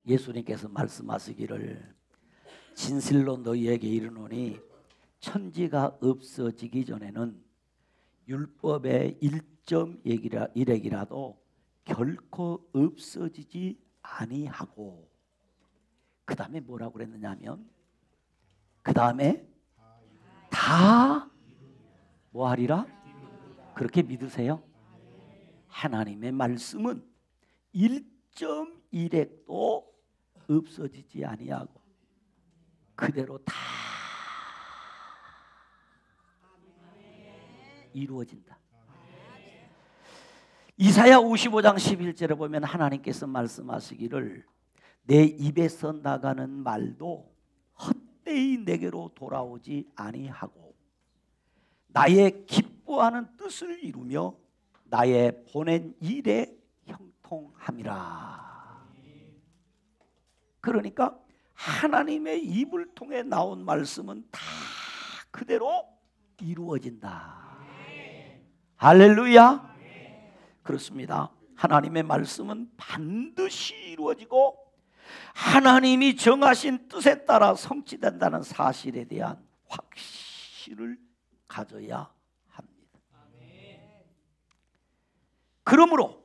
예수님께서 말씀하시기를 진실로 너희에게 이르노니 천지가 없어지기 전에는 율법의 1.1핵이라도 결코 없어지지 아니하고, 그 다음에 뭐라고 그랬느냐면 그 다음에 다 뭐하리라? 그렇게 믿으세요? 하나님의 말씀은 1.1핵도 없어지지 아니하고 그대로 다 이루어진다. 이사야 55장 11절에 보면 하나님께서 말씀하시기를 내 입에서 나가는 말도 헛되이 내게로 돌아오지 아니하고 나의 기뻐하는 뜻을 이루며 나의 보낸 일에 형통함이라. 그러니까 하나님의 입을 통해 나온 말씀은 다 그대로 이루어진다. 할렐루야. 그렇습니다. 하나님의 말씀은 반드시 이루어지고 하나님이 정하신 뜻에 따라 성취된다는 사실에 대한 확신을 가져야 합니다. 그러므로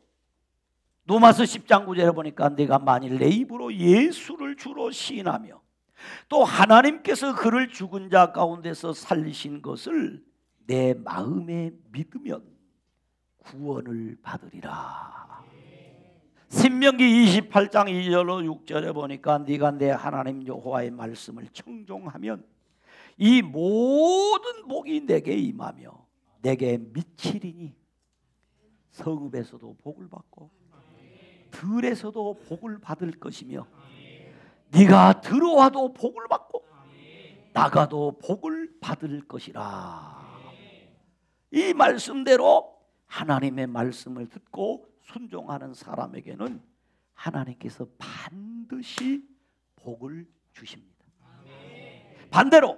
로마서 10장 9절에 보니까 내가 만일 내 입으로 예수를 주로 시인하며 또 하나님께서 그를 죽은 자 가운데서 살리신 것을 내 마음에 믿으면 구원을 받으리라. 신명기 28장 2절로 6절에 보니까 네가 내 하나님 여호와의 말씀을 청종하면 이 모든 복이 내게 임하며 내게 미치리니 성읍에서도 복을 받고 들에서도 복을 받을 것이며 네가 들어와도 복을 받고 나가도 복을 받을 것이라. 이 말씀대로 하나님의 말씀을 듣고 순종하는 사람에게는 하나님께서 반드시 복을 주십니다. 반대로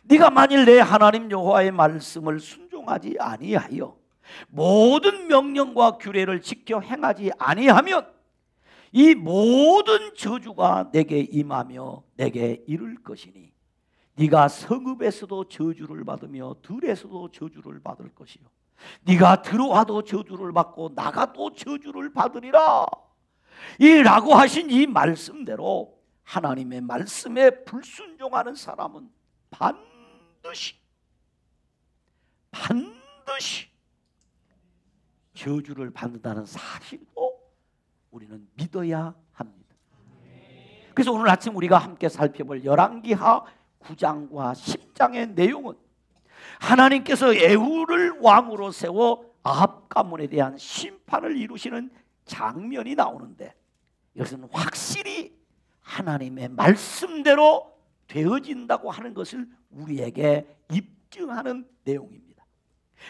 네가 만일 내 하나님 여호와의 말씀을 순종하지 아니하여 모든 명령과 규례를 지켜 행하지 아니하면 이 모든 저주가 내게 임하며 내게 이를 것이니 네가 성읍에서도 저주를 받으며 들에서도 저주를 받을 것이요 네가 들어와도 저주를 받고 나가도 저주를 받으리라. 이라고 하신 이 말씀대로 하나님의 말씀에 불순종하는 사람은 반드시 저주를 받는다는 사실도 우리는 믿어야 합니다. 그래서 오늘 아침 우리가 함께 살펴볼 열왕기하 9장과 10장의 내용은 하나님께서 에후를 왕으로 세워 아합 가문에 대한 심판을 이루시는 장면이 나오는데 이것은 확실히 하나님의 말씀대로 되어진다고 하는 것을 우리에게 입증하는 내용입니다.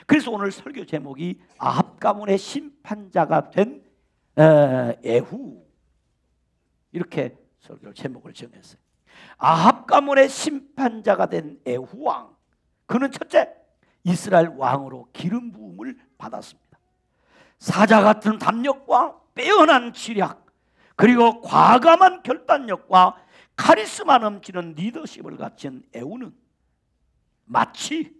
그래서 오늘 설교 제목이 아합 가문의 심판자가 된 에후, 이렇게 설교 제목을 정했어요. 아합 가문의 심판자가 된 에후 왕, 그는 첫째 이스라엘 왕으로 기름 부음을 받았습니다. 사자 같은 담력과 빼어난 지략, 그리고 과감한 결단력과 카리스마 넘치는 리더십을 갖춘 에후는 마치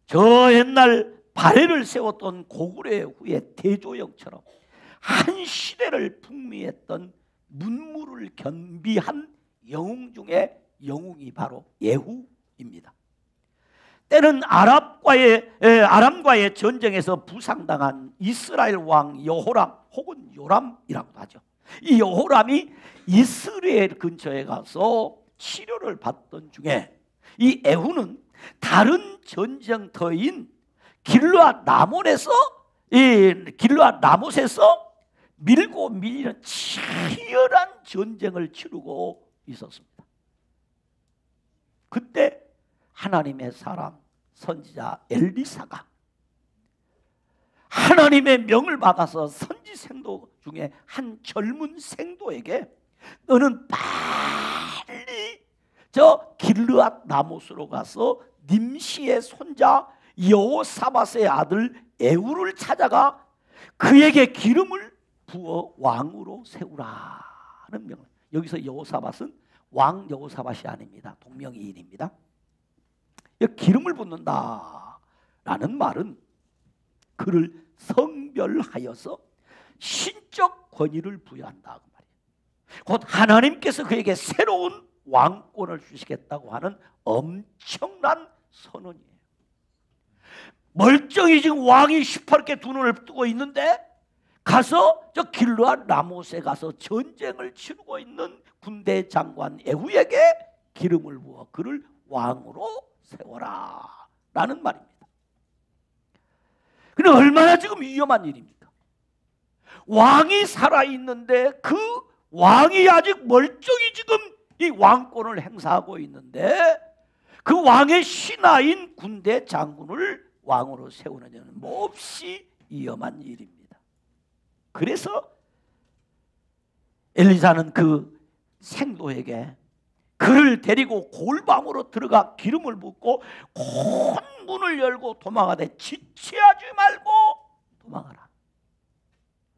저 옛날 바레를 세웠던 고구려 후의 대조영처럼 한 시대를 풍미했던 문무를 겸비한 영웅 중에 영웅이 바로 예후입니다. 때는 아람과의 전쟁에서 부상당한 이스라엘 왕 여호람 혹은 요람이라고도 하죠. 이 여호람이 이스라엘 근처에 가서 치료를 받던 중에 이 에후는 다른 전쟁터인 길르앗 라못에서 밀고 밀리는 치열한 전쟁을 치르고 있었습니다. 그때 하나님의 사람 선지자 엘리사가 하나님의 명을 받아서 선지 생도 중에 한 젊은 생도에게 너는 빨리 저 길르앗 라못으로 가서 님시의 손자 여호사밧의 아들 에후를 찾아가 그에게 기름을 부어 왕으로 세우라는 명을. 여기서 여호사밧은 왕 여호사밧이 아닙니다. 동명이인입니다. 기름을 붓는다라는 말은 그를 성별하여서 신적 권위를 부여한다 그 말이에요. 곧 하나님께서 그에게 새로운 왕권을 주시겠다고 하는 엄청난 선언이에요. 멀쩡히 지금 왕이 시퍼렇게 두 눈을 뜨고 있는데 가서 저 길르앗 라못에 가서 전쟁을 치르고 있는 군대 장관 에후에게 기름을 부어 그를 왕으로 세워라 라는 말입니다. 근데 얼마나 지금 위험한 일입니까? 왕이 살아있는데 그 왕이 아직 멀쩡히 지금 이 왕권을 행사하고 있는데 그 왕의 신하인 군대 장군을 왕으로 세우는 일은 몹시 위험한 일입니다. 그래서 엘리사는 그 생도에게 그를 데리고 골방으로 들어가 기름을 붓고 큰 문을 열고 도망하되 지체하지 말고 도망하라.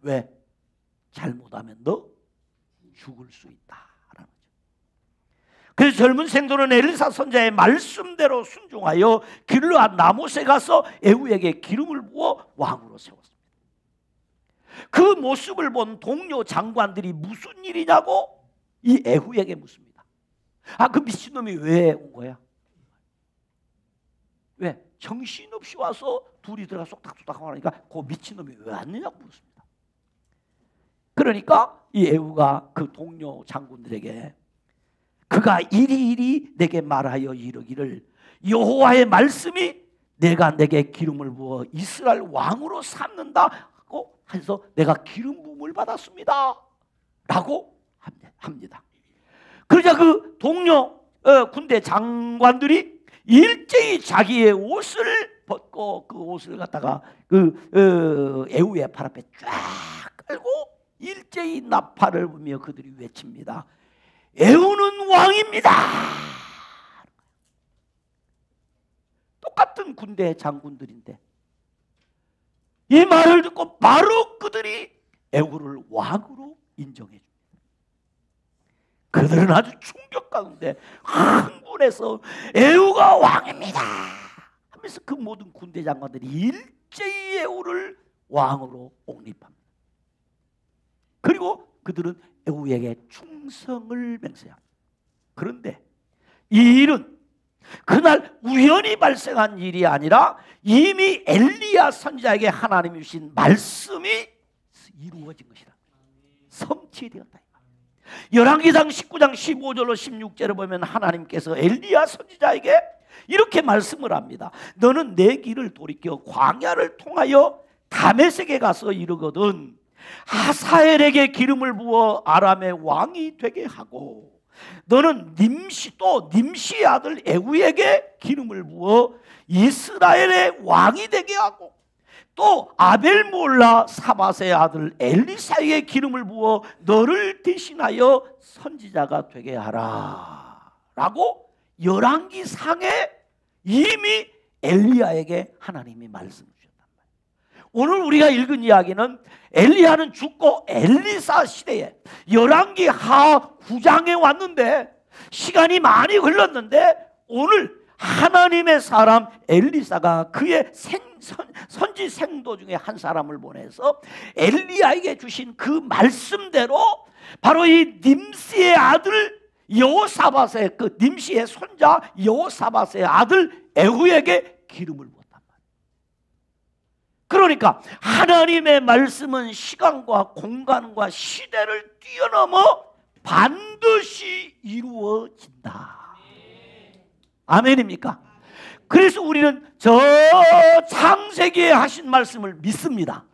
왜? 잘못하면 너 죽을 수 있다라는 거죠. 그래서 젊은 생도는 엘리사 선자의 말씀대로 순종하여 길르앗 라못에 가서 에후에게 기름을 부어 왕으로 세웠습니다. 그 모습을 본 동료 장관들이 무슨 일이냐고 이 에후에게 묻습니다. 그 미친놈이 왜 온 거야? 왜? 정신없이 와서 둘이 들어가 쏙닥쏙닥 하니까 그 미친놈이 왜 왔느냐고 묻습니다. 그러니까 이 에후가 그 동료 장군들에게 그가 이리이리 내게 말하여 이르기를 여호와의 말씀이 내가 내게 기름을 부어 이스라엘 왕으로 삼는다고 해서 내가 기름 부음을 받았습니다 라고 합니다. 그러자 그 동료 군대 장관들이 일제히 자기의 옷을 벗고 그 옷을 갖다가 그 에후의 팔 앞에 쫙 깔고 일제히 나팔을 불며 그들이 외칩니다. 에후는 왕입니다. 똑같은 군대 장군들인데 이 말을 듣고 바로 그들이 에후를 왕으로 인정해 줍니다. 그들은 아주 충격 가운데 흥분해서 에후가 왕입니다 하면서 그 모든 군대 장관들이 일제히 에후를 왕으로 옹립합니다. 그리고 그들은 에후에게 충성을 맹세합니다. 그런데 이 일은 그날 우연히 발생한 일이 아니라 이미 엘리야 선지자에게 하나님이 주신 말씀이 이루어진 것이다. 성취되었다. 열왕기상 19장 15절로 16절을 보면 하나님께서 엘리야 선지자에게 이렇게 말씀을 합니다. 너는 내 길을 돌이켜 광야를 통하여 다메섹에 가서 이르거든 하사엘에게 기름을 부어 아람의 왕이 되게 하고 너는 님시의 아들 에후에게 기름을 부어 이스라엘의 왕이 되게 하고 또 아벨몰라 사밧의 아들 엘리사에게 기름을 부어 너를 대신하여 선지자가 되게 하라 라고 열왕기상에 이미 엘리야에게 하나님이 말씀 주셨단 말이에요. 오늘 우리가 읽은 이야기는 엘리야는 죽고 엘리사 시대에 열왕기 하 9장에 왔는데 시간이 많이 흘렀는데 오늘 하나님의 사람 엘리사가 그의 선지 생도 중에 한 사람을 보내서 엘리야에게 주신 그 말씀대로 바로 이 님시의 아들 여호사밧의 그 님시의 손자 여호사밧의 아들 에후에게 기름을 부었단 말이에요. 그러니까 하나님의 말씀은 시간과 공간과 시대를 뛰어넘어 반드시 이루어진다. 아멘입니까? 그래서 우리는 저 창세기에 하신 말씀을 믿습니다.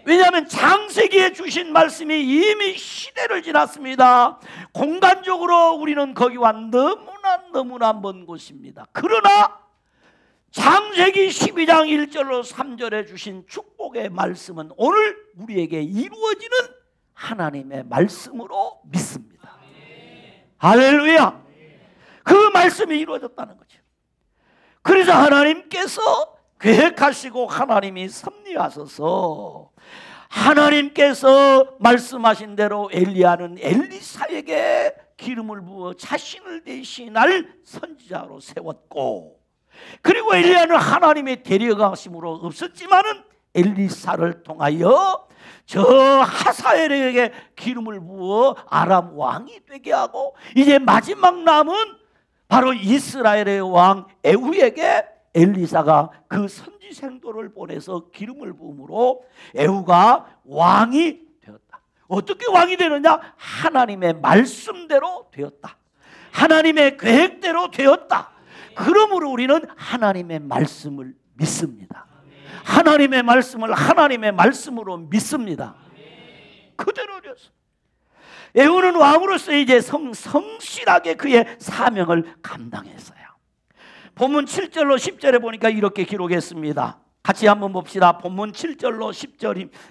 왜냐하면 창세기에 주신 말씀이 이미 시대를 지났습니다. 공간적으로 우리는 거기와 너무나 먼 곳입니다. 그러나 창세기 12장 1절로 3절에 주신 축복의 말씀은 오늘 우리에게 이루어지는 하나님의 말씀으로 믿습니다. 할렐루야! 그 말씀이 이루어졌다는 거죠. 그래서 하나님께서 계획하시고 하나님이 섭리하셔서 하나님께서 말씀하신 대로 엘리야는 엘리사에게 기름을 부어 자신을 대신할 선지자로 세웠고, 그리고 엘리야는 하나님의 데려가심으로 없었지만은 엘리사를 통하여 저 하사엘에게 기름을 부어 아람 왕이 되게 하고, 이제 마지막 남은 바로 이스라엘의 왕 에후에게 엘리사가 그 선지생도를 보내서 기름을 부음으로 에후가 왕이 되었다. 어떻게 왕이 되느냐? 하나님의 말씀대로 되었다. 하나님의 계획대로 되었다. 그러므로 우리는 하나님의 말씀을 믿습니다. 하나님의 말씀을 하나님의 말씀으로 믿습니다. 그대로 되었어. 에후는 왕으로서 이제 성실하게 그의 사명을 감당했어요. 본문 7절로 10절에 보니까 이렇게 기록했습니다. 같이 한번 봅시다. 본문 7절로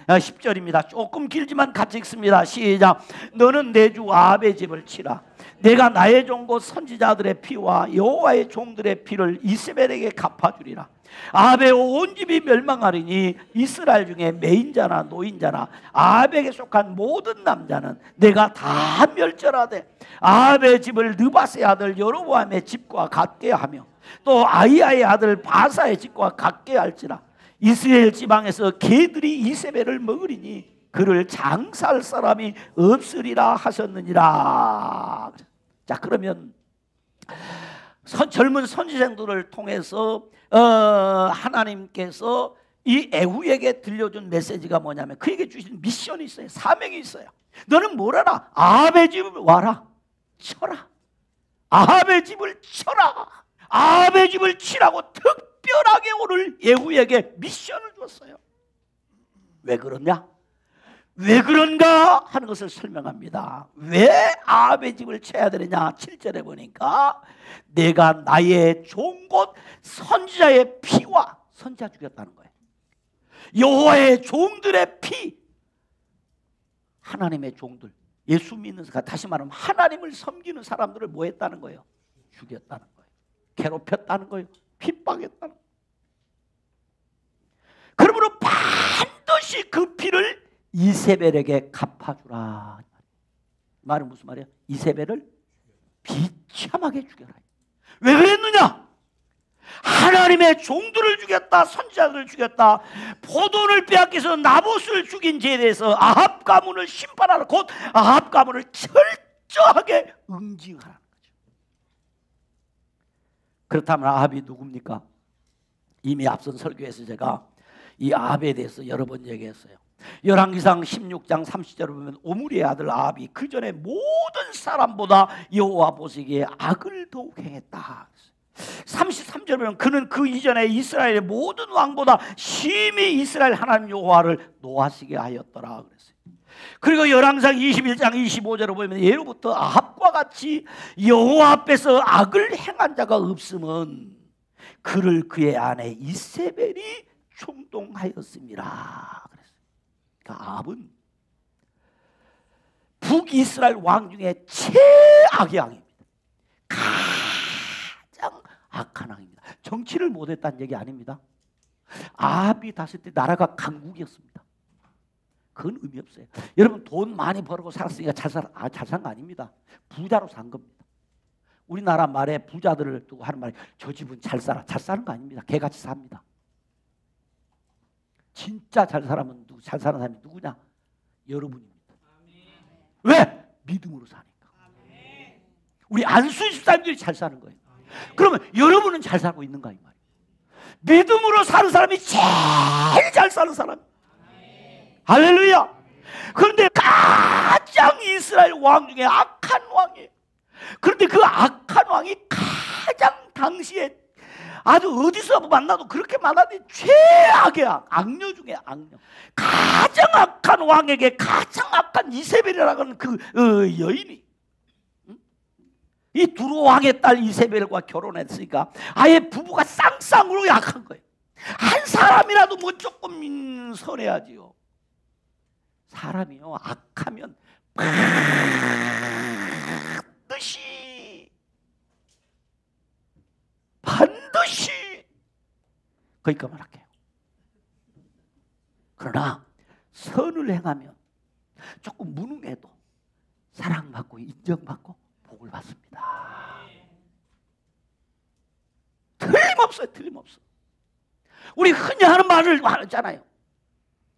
10절입니다. 조금 길지만 같이 읽습니다. 시작. 너는 내 주 아합의 집을 치라. 내가 나의 종 곧 선지자들의 피와 여호와의 종들의 피를 이세벨에게 갚아주리라. 아합의 온 집이 멸망하리니 이스라엘 중에 매인자나 노인자나 아합에게 속한 모든 남자는 내가 다 멸절하되 아합의 집을 느바스의 아들 여로보암의 집과 같게 하며 또 아이야의 아들 바사의 집과 같게 할지라. 이스라엘 지방에서 개들이 이세벨을 먹으리니 그를 장사할 사람이 없으리라 하셨느니라. 자, 그러면 젊은 선지생들을 통해서 하나님께서 이 에후에게 들려준 메시지가 뭐냐면 그에게 주신 미션이 있어요. 사명이 있어요. 너는 뭘 하라? 아합의 집을 와라, 쳐라. 아합의 집을 쳐라. 아합의 집을 치라고 특별하게 오늘 예후에게 미션을 줬어요. 왜 그러냐? 왜 그런가 하는 것을 설명합니다. 왜 아합의 집을 쳐야 되느냐? 7절에 보니까 내가 나의 종 곧 선지자의 피와, 선지자 죽였다는 거예요. 여호와의 종들의 피, 하나님의 종들, 예수 믿는 사람, 다시 말하면 하나님을 섬기는 사람들을 뭐 했다는 거예요? 죽였다는 거예요. 괴롭혔다는 거예요. 핍박했다는 거예요. 그러므로 반드시 그 피를 이세벨에게 갚아주라. 말은 무슨 말이야? 이세벨을 비참하게 죽여라. 왜 그랬느냐? 하나님의 종들을 죽였다, 선지자들을 죽였다, 포도를 빼앗겨서 나봇을 죽인 죄에 대해서 아합 가문을 심판하라. 곧 아합 가문을 철저하게 응징하라는 거죠. 그렇다면 아합이 누굽니까? 이미 앞선 설교에서 제가 이 아합에 대해서 여러 번 얘기했어요. 열왕기상 16장 30절을 보면 오므리의 아들 아합이 그 전에 모든 사람보다 여호와 보시기에 악을 더욱 행했다. 33절에 보면 그는 그 이전에 이스라엘의 모든 왕보다 심히 이스라엘 하나님 여호와를 노하시게 하였더라 그랬어요. 그리고 열왕기상 21장 25절을 보면 예로부터 아합과 같이 여호와 앞에서 악을 행한 자가 없음은 그를 그의 아내 이세벨이 충동하였습니다. 그러니까 아합은 북이스라엘 왕 중에 최악의 왕입니다. 가장 악한 왕입니다. 정치를 못했다는 얘기 아닙니다. 아합이 다스릴 때 나라가 강국이었습니다. 그건 의미 없어요. 여러분 돈 많이 벌고 살았으니까 잘 산 거 아닙니다. 부자로 산 겁니다. 우리나라 말에 부자들을 두고 하는 말이 저 집은 잘 살아. 잘 사는 거 아닙니다. 개같이 삽니다. 진짜 잘 사는 사람이 누구냐? 여러분입니다. 왜? 믿음으로 사니까. 우리 안수인 집사님들이 잘 사는 거예요. 그러면 여러분은 잘 살고 있는가 이 말이에요. 믿음으로 사는 사람이 제일 잘 사는 사람. 할렐루야. 그런데 가장 이스라엘 왕 중에 악한 왕이에요. 그런데 그 악한 왕이 가장 당시에 아주 어디서 만나도 그렇게 만나도 최악의 악녀 중에 악녀, 가장 악한 왕에게 가장 악한 이세벨이라는 그 여인이 이 두로 왕의 딸 이세벨과 결혼했으니까 아예 부부가 쌍쌍으로 약한 거예요. 한 사람이라도 뭐 조금 선해야지요. 사람이요 악하면 반드시 거기까지만 할게요. 그러나 선을 행하면 조금 무능해도 사랑받고 인정받고 복을 받습니다. 틀림없어요. 틀림없어. 우리 흔히 하는 말을 하잖아요.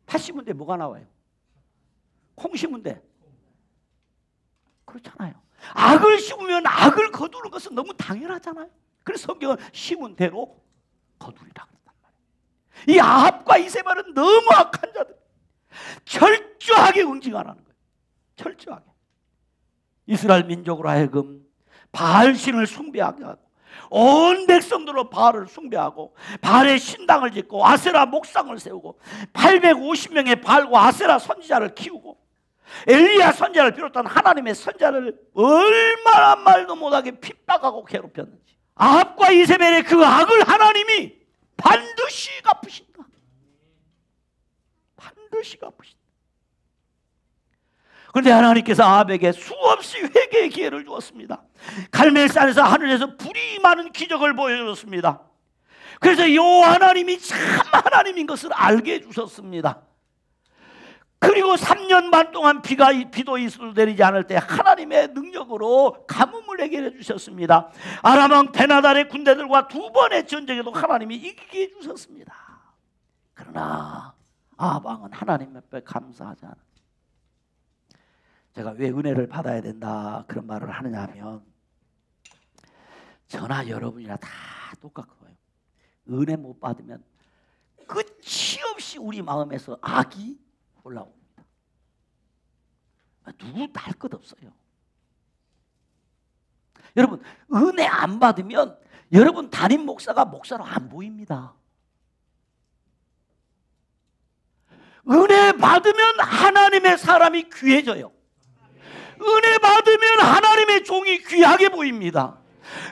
팥 심은 데 뭐가 나와요? 콩 심은 데. 그렇잖아요. 악을 심으면 악을 거두는 것은 너무 당연하잖아요. 그래서 성경은 심은 대로 거두리라 그랬단 말이에요. 이 아합과 이세벨은 너무 악한 자들, 철저하게 응징하라는 거예요. 철저하게. 이스라엘 민족으로 하여금 바알신을 숭배하게 하고 온 백성들로 바알을 숭배하고 바알의 신당을 짓고 아세라 목상을 세우고 850명의 바알과 아세라 선지자를 키우고 엘리야 선지자를 비롯한 하나님의 선지자를 얼마나 말도 못하게 핍박하고 괴롭혔는지. 아합과 이세벨의 그 악을 하나님이 반드시 갚으신다. 반드시 갚으신다. 그런데 하나님께서 아합에게 수없이 회개의 기회를 주었습니다. 갈멜산에서 하늘에서 불이 많은 기적을 보여줬습니다. 그래서 이 하나님이 참 하나님인 것을 알게 해주셨습니다. 그리고 3년 반 동안 비도 이슬도 내리지 않을 때 하나님의 능력으로 가뭄을 해결해 주셨습니다. 아람왕 베나달의 군대들과 두 번의 전쟁에도 하나님이 이기게 해주셨습니다. 그러나 아합 왕은 하나님 앞에 감사하지 않아요. 제가 왜 은혜를 받아야 된다 그런 말을 하느냐 하면, 저나 여러분이나 다 똑같고요. 은혜 못 받으면 끝이 없이 우리 마음에서 악이 올라옵니다. 누구도 할 것 없어요. 여러분, 은혜 안 받으면 여러분 담임 목사가 목사로 안 보입니다. 은혜 받으면 하나님의 사람이 귀해져요. 은혜 받으면 하나님의 종이 귀하게 보입니다.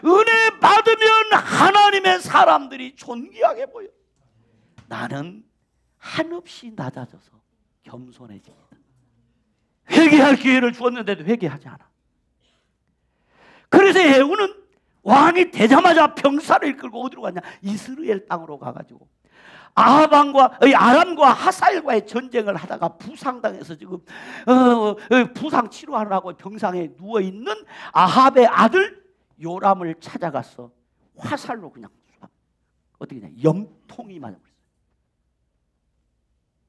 은혜 받으면 하나님의 사람들이 존귀하게 보여. 나는 한없이 낮아져서 겸손해집니다. 회개할 기회를 주었는데도 회개하지 않아. 그래서 예후는 왕이 되자마자 병사를 이끌고 어디로 갔냐? 이스라엘 땅으로 가가지고 아람과 하사엘과의 전쟁을 하다가 부상당해서 지금 부상 치료하느라고 병상에 누워있는 아합의 아들 요람을 찾아가서 화살로 그냥 어떻게 그냥 염통이 맞아버렸어요.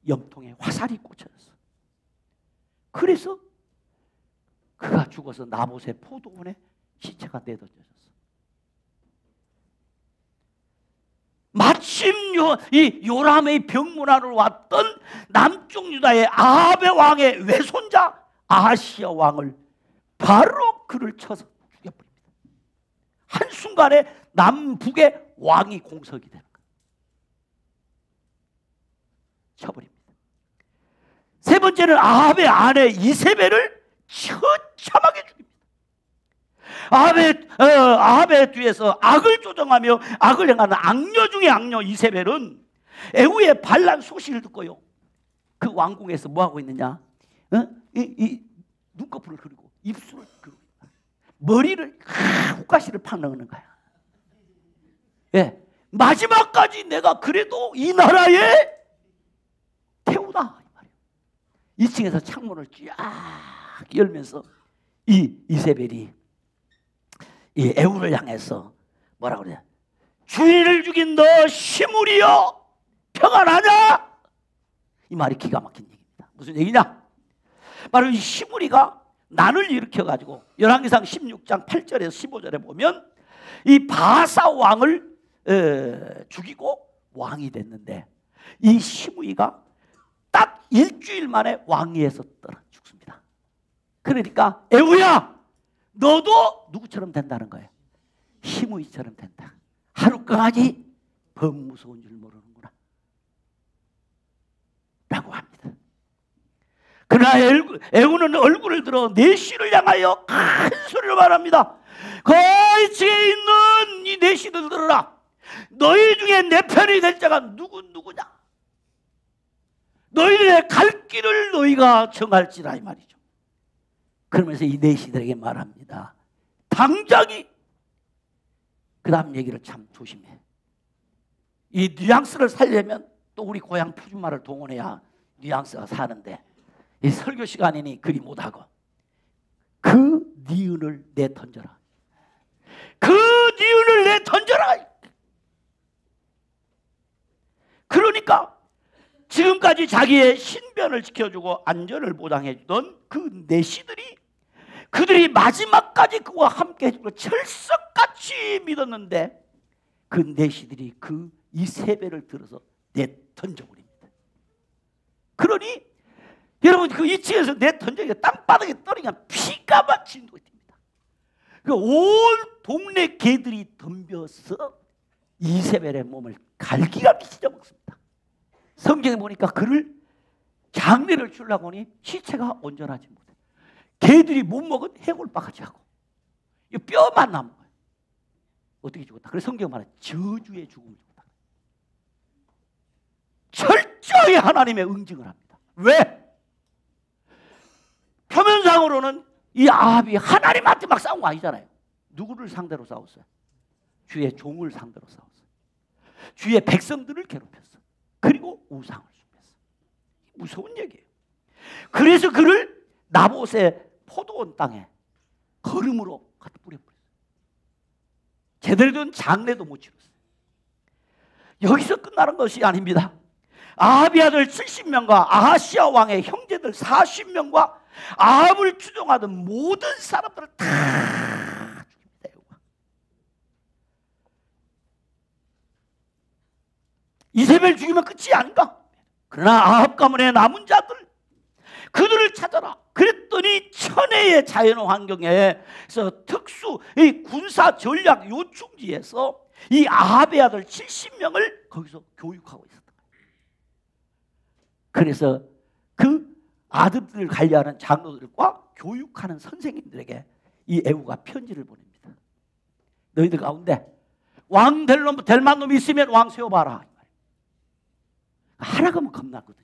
염통에 화살이 꽂혀졌어. 그래서 그가 죽어서 나봇의 포도원에 시체가 내던져졌어. 마침 이 요람의 병문안으로 왔던 남쪽 유다의 아합의 왕의 외손자 아하시야 왕을 바로 그를 쳐서 죽여버립니다. 한순간에 남북의 왕이 공석이 되는 거예요. 쳐버립니다. 세 번째는 아합의 아내 이세벨을 처참하게 죽입니다. 아합의 뒤에서 악을 조정하며 악을 행하는 악녀 중에 악녀 이세벨은 에후의 반란 소식을 듣고요, 그 왕궁에서 뭐하고 있느냐, 이 눈꺼풀을 그리고 입술을 그리고 머리를 훅가시를 팍 넣는 거야. 예, 마지막까지 내가 그래도 이 나라의 태우다. 2층에서 창문을 쫙 열면서 이 이세벨이 이 에후를 향해서 뭐라고 그래? 주인을 죽인 너 시므리여 평안하냐? 이 말이 기가 막힌 얘기입니다. 무슨 얘기냐? 바로 이 시므리가 난을 일으켜가지고 열왕기상 16장 8절에서 15절에 보면 이 바사 왕을 죽이고 왕이 됐는데, 이 시므리가 딱 일주일 만에 왕위에서 떨어 죽습니다. 그러니까 에후야, 너도 누구처럼 된다는 거예요? 시므리처럼 된다. 하룻강아지 범 무서운 줄 모르는구나 라고 합니다. 그러나 에후는 얼굴을 들어 내시를 향하여 큰 소리로 말합니다. 거기에 있는 이 내시들 들어라. 너희 중에 내 편이 될 자가 누구냐? 너희들의 갈 길을 너희가 정할지라, 이 말이죠. 그러면서 이 내시들에게 말합니다. 당장이, 그 다음 얘기를 참 조심해. 이 뉘앙스를 살려면 또 우리 고향 표준말을 동원해야 뉘앙스가 사는데 이 설교 시간이니 그리 못하고 그 니은을 내 던져라. 그 니은을 내 던져라. 그러니까 지금까지 자기의 신변을 지켜주고 안전을 보장해주던 그 내시들이 그들이 마지막까지 그와 함께 해주고 철석같이 믿었는데 그 내시들이 그 이 세배를 들어서 내 던져버립니다. 그러니 여러분 그 2층에서 내 던져가 땅바닥에 떨어지면 피가 마치는 것입니다. 온 동네 개들이 덤벼서 이세벨의 몸을 갈기갈기 찢어먹습니다. 성경에 보니까 그를 장례를 주려고 하니 시체가 온전하지 못해. 개들이 못 먹은 해골바가지 하고 뼈만 남은 거예요. 어떻게 죽었다? 그래서 성경 말해 저주의 죽음을 죽었다. 철저히 하나님의 응징을 합니다. 왜? 표면상으로는 이 아합이 하나님한테 막 싸운 거 아니잖아요. 누구를 상대로 싸웠어요? 주의 종을 상대로 싸웠어요. 주의 백성들을 괴롭혔어. 그리고 우상을 숭배했어. 무서운 얘기예요. 그래서 그를 나봇의 포도원 땅에 거름으로 갖다 뿌려버렸어요. 제대로 된 장례도 못 치렀어요. 여기서 끝나는 것이 아닙니다. 아합의 아들 70명과 아하시아 왕의 형제들 40명과 아합을 추종하던 모든 사람들을 다 죽입니다. 이세벨 죽이면 끝이 아닌가? 그러나 아합 가문의 남은 자들 그들을 찾아라. 그랬더니 천혜의 자연 환경에서 특수 이 군사 전략 요충지에서 이 아합의 아들 70명을 거기서 교육하고 있었다. 그래서 그 아들들을 관리하는 장로들과 교육하는 선생님들에게 이 에후가 편지를 보냅니다. 너희들 가운데 왕 될 만한 놈이 있으면 왕 세워봐라. 하라고 하면 겁나거든요.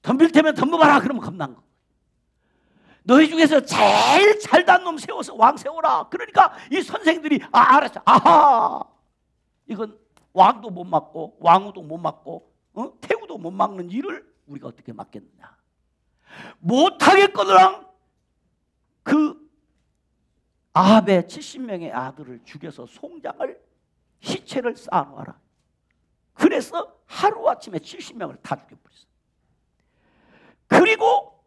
덤빌 테면 덤벼봐라 그러면 겁난 거. 너희 중에서 제일 잘난 놈 세워서 왕 세워라. 그러니까 이 선생들이 알았어. 아하, 이건 왕도 못 맡고 왕후도 못 맡고 태우도 못 막는 일을 우리가 어떻게 맡겠느냐. 못하겠거든. 그 아합의 70명의 아들을 죽여서 송장을 시체를 쌓아놓아라. 그래서 하루아침에 70명을 다 죽여버렸어. 그리고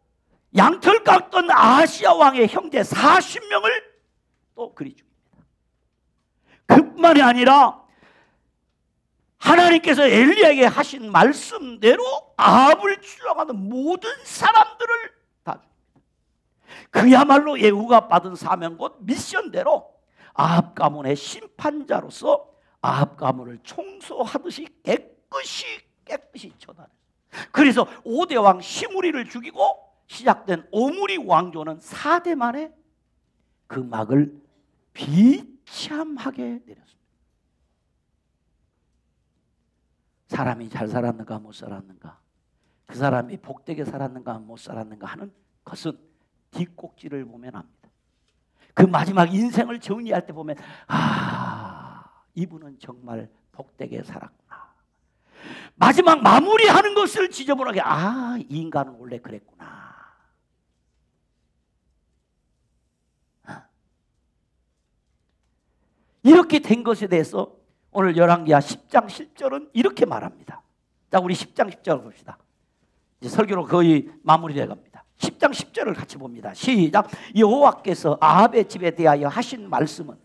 양털 깎던 아시아 왕의 형제 40명을 또 그리 죽입니다. 그뿐만이 아니라 하나님께서 엘리야에게 하신 말씀대로 아합을 추종하는 모든 사람들을 다 죽입니다. 그야말로 예후가 받은 사명 곧 미션대로 아합 가문의 심판자로서 아합 가문을 청소하듯이 깨끗이 처단했어요. 그래서 5대 왕 시므리를 죽이고 시작된 오므리 왕조는 4대 만에 그 막을 비참하게 내렸습니다. 사람이 잘 살았는가 못 살았는가, 그 사람이 복되게 살았는가 못 살았는가 하는 것은 뒷꼭지를 보면 압니다. 그 마지막 인생을 정리할 때 보면 이분은 정말 복되게 살았구나. 마지막 마무리하는 것을 지저분하게 이 인간은 원래 그랬구나. 이렇게 된 것에 대해서 오늘 열왕기하 10장 10절은 이렇게 말합니다. 자, 우리 10장 10절을 봅시다. 이제 설교로 거의 마무리되어 갑니다. 10장 10절을 같이 봅니다. 시작. 여호와께서 아합의 집에 대하여 하신 말씀은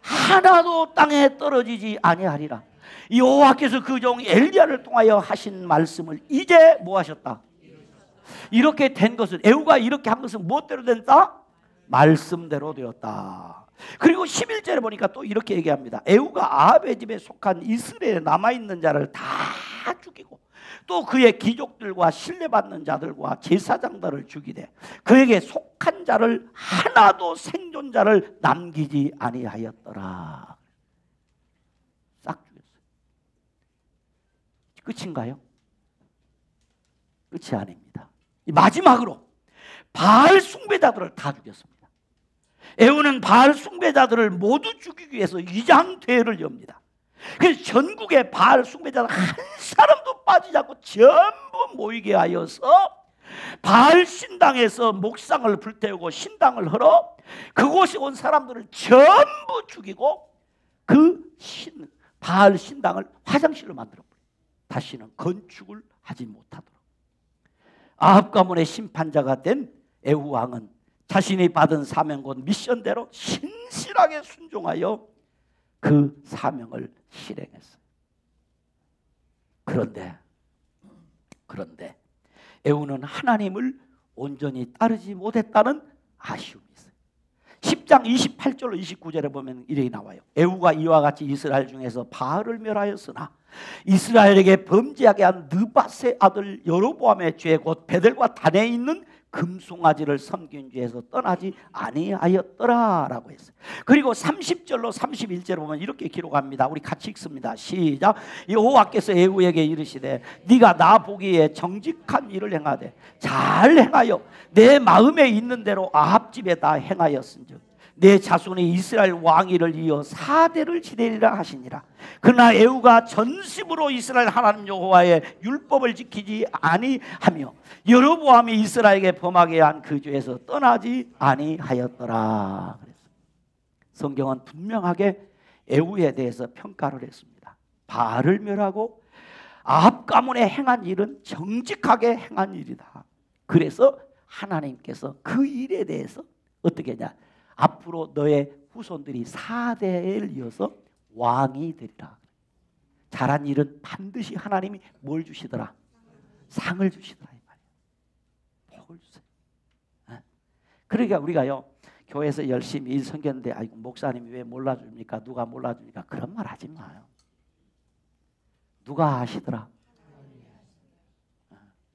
하나도 땅에 떨어지지 아니하리라. 여호와께서 그 종 엘리야를 통하여 하신 말씀을 이제 뭐 하셨다? 이렇게 된 것은, 에후가 이렇게 한 것은 무엇대로 된다? 말씀대로 되었다. 그리고 11절에 보니까 또 이렇게 얘기합니다. 에후가 아합의 집에 속한 이스라엘에 남아있는 자를 다 죽이고 또 그의 귀족들과 신뢰받는 자들과 제사장들을 죽이되 그에게 속한 자를 하나도 생존자를 남기지 아니하였더라. 싹 죽였어요. 끝인가요? 끝이 아닙니다. 마지막으로 바알 숭배자들을 다 죽였습니다. 에후는 바알 숭배자들을 모두 죽이기 위해서 위장 대회를 엽니다. 그래서 전국의 바알 숭배자들 한 사람도 빠지지 않고 전부 모이게 하여서 바알 신당에서 목상을 불태우고 신당을 헐어 그곳에 온 사람들을 전부 죽이고 바알 신당을 화장실로 만들어버려요. 다시는 건축을 하지 못하도록. 아합 가문의 심판자가 된 에후 왕은 자신이 받은 사명 곧 미션대로 신실하게 순종하여 그 사명을 실행했어요. 그런데 에후는 하나님을 온전히 따르지 못했다는 아쉬움이 있어요. 10장 28절로 29절에 보면 이렇게 나와요. 에후가 이와 같이 이스라엘 중에서 바알을 멸하였으나 이스라엘에게 범죄하게 한 느밧의 아들 여로보암의 죄 곧 베델과 단에 있는 금송아지를 섬긴 죄에서 떠나지 아니하였더라 라고 했어요. 그리고 30절로 31절에 보면 이렇게 기록합니다. 우리 같이 읽습니다. 시작. 여호와께서 에후에게 이르시되 네가 나 보기에 정직한 일을 행하되 잘 행하여 내 마음에 있는 대로 아합 집에다 행하였은즉 내 자손이 이스라엘 왕위를 이어 4대를 지내리라 하시니라. 그러나 에후가 전심으로 이스라엘 하나님 여호와의 율법을 지키지 아니하며 여로보암이 이스라엘에게 범하게 한 그 죄에서 떠나지 아니하였더라. 성경은 분명하게 에후에 대해서 평가를 했습니다. 바알을 멸하고 아합 가문에 행한 일은 정직하게 행한 일이다. 그래서 하나님께서 그 일에 대해서 어떻게 했냐? 앞으로 너의 후손들이 4대를 이어서 왕이 되리라. 잘한 일은 반드시 하나님이 뭘 주시더라? 상을 주시더라 이 말이에요. 복을 주세요. 그러니까 우리가요 교회에서 열심히 일 섬겼는데 아이고 목사님이 왜 몰라줍니까? 누가 몰라줍니까? 그런 말 하지 마요. 누가 하시더라?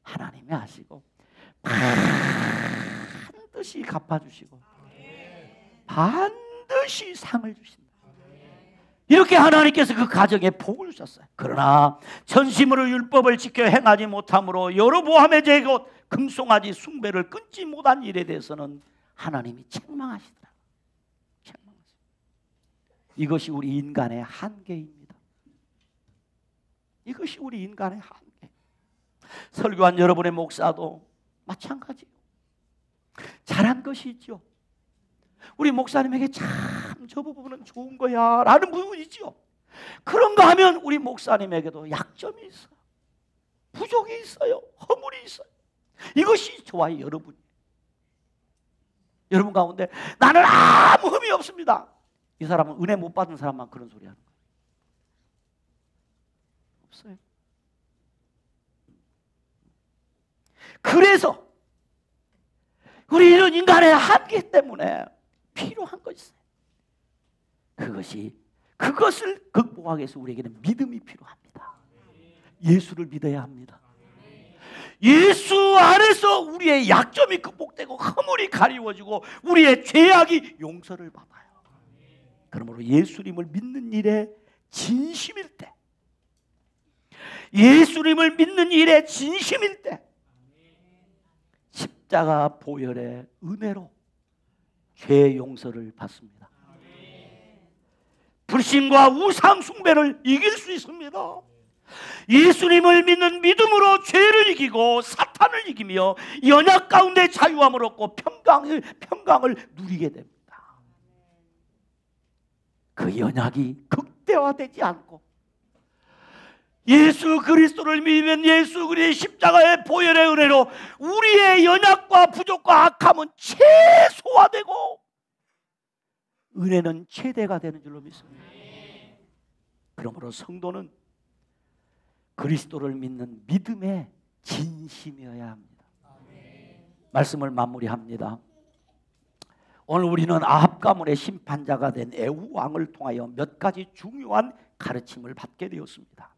하나님이 하시고 반드시 갚아주시고 반드시 상을 주신다. 이렇게 하나님께서 그 가정에 복을 주셨어요. 그러나 전심으로 율법을 지켜 행하지 못함으로 여로보암의 죄 곧 금송아지 숭배를 끊지 못한 일에 대해서는 하나님이 책망하시더라고요. 이것이 우리 인간의 한계입니다. 이것이 우리 인간의 한계. 설교한 여러분의 목사도 마찬가지예요. 잘한 것이 있죠. 우리 목사님에게 참 저 부분은 좋은 거야 라는 부분이 있죠. 그런가 하면 우리 목사님에게도 약점이 있어요. 부족이 있어요. 허물이 있어요. 이것이 저와 여러분. 여러분 가운데 나는 아무 흠이 없습니다. 이 사람은 은혜 못 받은 사람만 그런 소리 하는 거예요. 없어요. 그래서 우리 이런 인간의 한계 때문에 필요한 것이 있어요. 그것을 극복하기 위해서 우리에게는 믿음이 필요합니다. 예수를 믿어야 합니다. 예수 안에서 우리의 약점이 극복되고 허물이 가리워지고 우리의 죄악이 용서를 받아요. 그러므로 예수님을 믿는 일에 진심일 때, 예수님을 믿는 일에 진심일 때 십자가 보혈의 은혜로 죄 용서를 받습니다. 불신과 우상 숭배를 이길 수 있습니다. 예수님을 믿는 믿음으로 죄를 이기고 사탄을 이기며 연약 가운데 자유함을 얻고 평강을 누리게 됩니다. 그 연약이 극대화되지 않고 예수 그리스도를 믿으면 예수 그리스도의 십자가의 보혈의 은혜로 우리의 연약과 부족과 악함은 최소화되고 은혜는 최대가 되는 줄로 믿습니다. 그러므로 성도는 그리스도를 믿는 믿음의 진심이어야 합니다. 말씀을 마무리합니다. 오늘 우리는 아합 가문의 심판자가 된 에후 왕을 통하여 몇 가지 중요한 가르침을 받게 되었습니다.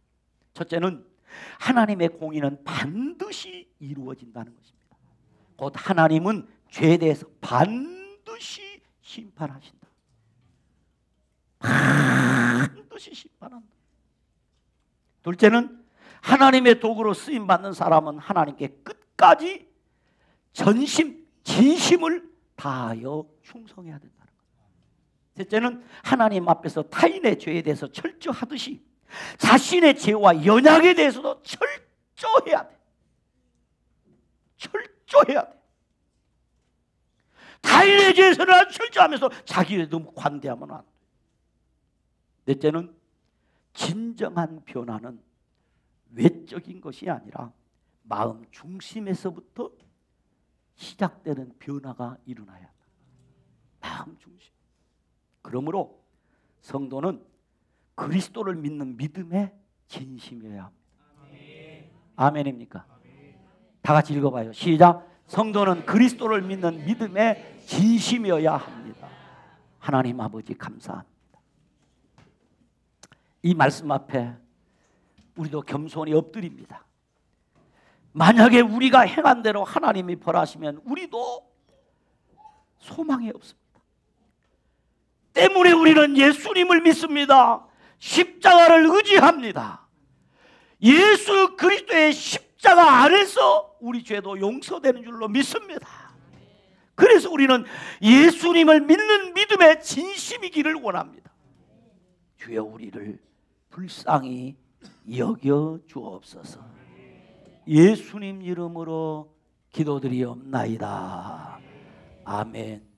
첫째는 하나님의 공의는 반드시 이루어진다는 것입니다. 곧 하나님은 죄에 대해서 반드시 심판하신다. 반드시 심판한다. 둘째는 하나님의 도구로 쓰임받는 사람은 하나님께 끝까지 진심을 다하여 충성해야 된다는 것. 셋째는 하나님 앞에서 타인의 죄에 대해서 철저하듯이 자신의 죄와 연약에 대해서도 철저해야 돼. 철저해야 돼. 타인에 대해서는 아주 철저하면서 자기에 너무 관대하면 안 돼. 넷째는 진정한 변화는 외적인 것이 아니라 마음 중심에서부터 시작되는 변화가 일어나야 한다. 마음 중심. 그러므로 성도는 그리스도를 믿는 믿음에 진심이어야 합니다. 아멘입니까? 다 같이 읽어봐요. 시작. 성도는 그리스도를 믿는 믿음에 진심이어야 합니다. 하나님 아버지 감사합니다. 이 말씀 앞에 우리도 겸손히 엎드립니다. 만약에 우리가 행한 대로 하나님이 벌하시면 우리도 소망이 없습니다. 때문에 우리는 예수님을 믿습니다. 십자가를 의지합니다. 예수 그리스도의 십자가 안에서 우리 죄도 용서되는 줄로 믿습니다. 그래서 우리는 예수님을 믿는 믿음의 진심이기를 원합니다. 주여 우리를 불쌍히 여겨 주옵소서. 예수님 이름으로 기도드리옵나이다. 아멘.